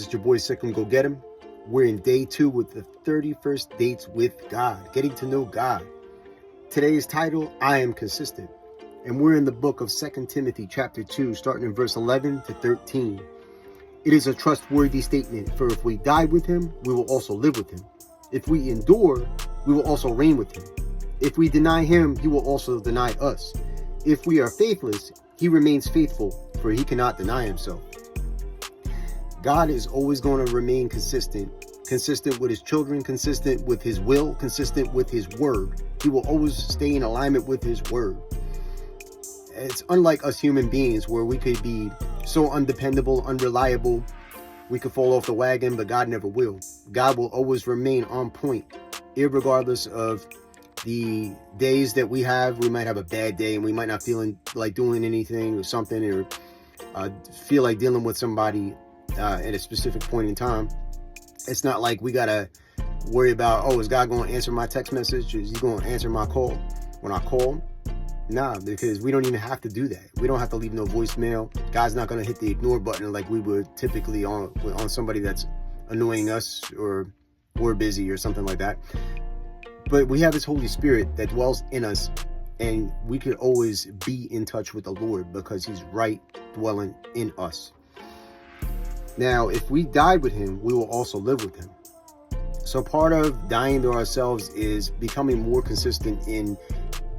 It's your boy Sikkim Go Get Him. We're in day 2 with the 31st dates with God, getting to know God. Today's title, I Am Consistent. And we're in the book of 2 Timothy chapter 2, starting in verse 11 to 13. It is a trustworthy statement, for if we die with him, we will also live with him. If we endure, we will also reign with him. If we deny him, he will also deny us. If we are faithless, he remains faithful, for he cannot deny himself. God is always going to remain consistent with his children, consistent with his will, consistent with his word. He will always stay in alignment with his word. It's unlike us human beings, where we could be so undependable, unreliable. We could fall off the wagon, but God never will. God will always remain on point, irregardless of the days that we have. We might have a bad day and we might not feel like doing anything or something, or feel like dealing with somebody at a specific point in time. It's not like we gotta worry about, oh, is God going to answer my text message? Is he going to answer my call when I call? Nah, because we don't even have to do that. We don't have to leave no voicemail. God's not going to hit the ignore button like we would typically on somebody that's annoying us, or we're busy or something like that. But we have his Holy Spirit that dwells in us, and we could always be in touch with the Lord because he's right dwelling in us. Now, if we died with him, we will also live with him. So part of dying to ourselves is becoming more consistent in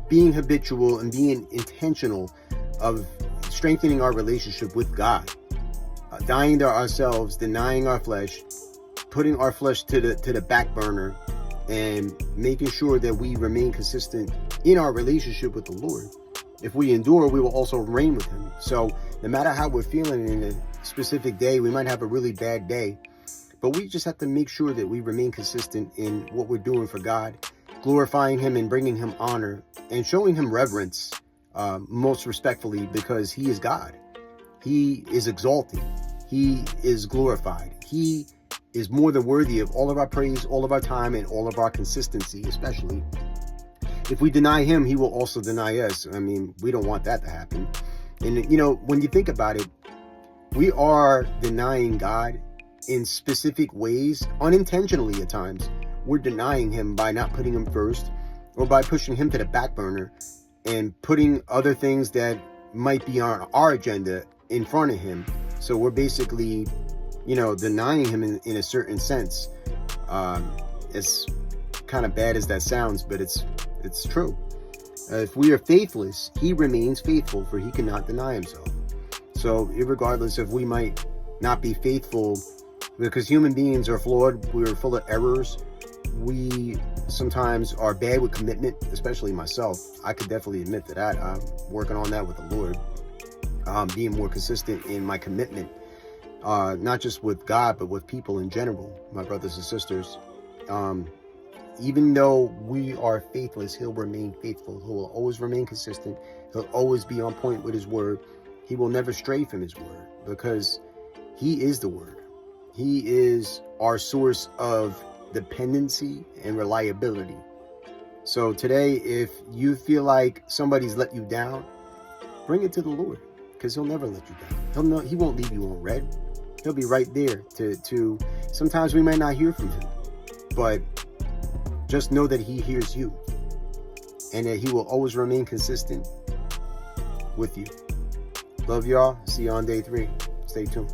being habitual and being intentional of strengthening our relationship with God. Dying to ourselves, denying our flesh, putting our flesh to the back burner, and making sure that we remain consistent in our relationship with the Lord. If we endure, we will also reign with him. So no matter how we're feeling in a specific day, we might have a really bad day, but we just have to make sure that we remain consistent in what we're doing for God, glorifying him and bringing him honor and showing him reverence, most respectfully, because he is God. He is exalted. He is glorified. He is more than worthy of all of our praise, all of our time, and all of our consistency, especially. If we deny him, he will also deny us. I mean, we don't want that to happen. And, you know, when you think about it, we are denying God in specific ways, unintentionally at times. We're denying him by not putting him first, or by pushing him to the back burner and putting other things that might be on our agenda in front of him. So we're basically, you know, denying him in a certain sense. As kind of bad as that sounds, but it's true. If we are faithless, he remains faithful, for he cannot deny himself. So irregardless if we might not be faithful, because human beings are flawed, we're full of errors. We sometimes are bad with commitment, especially myself. I could definitely admit to that. I'm working on that with the Lord. Being more consistent in my commitment, not just with God, but with people in general, my brothers and sisters. Even though we are faithless, he'll remain faithful. He will always remain consistent. He'll always be on point with his word. He will never stray from his word, because he is the word. He is our source of dependency and reliability. So today, if you feel like somebody's let you down, bring it to the Lord, because he'll never let you down. He won't leave you on red. He'll be right there to sometimes we might not hear from him, but just know that he hears you, and that he will always remain consistent with you. Love y'all. See you on day 3. Stay tuned.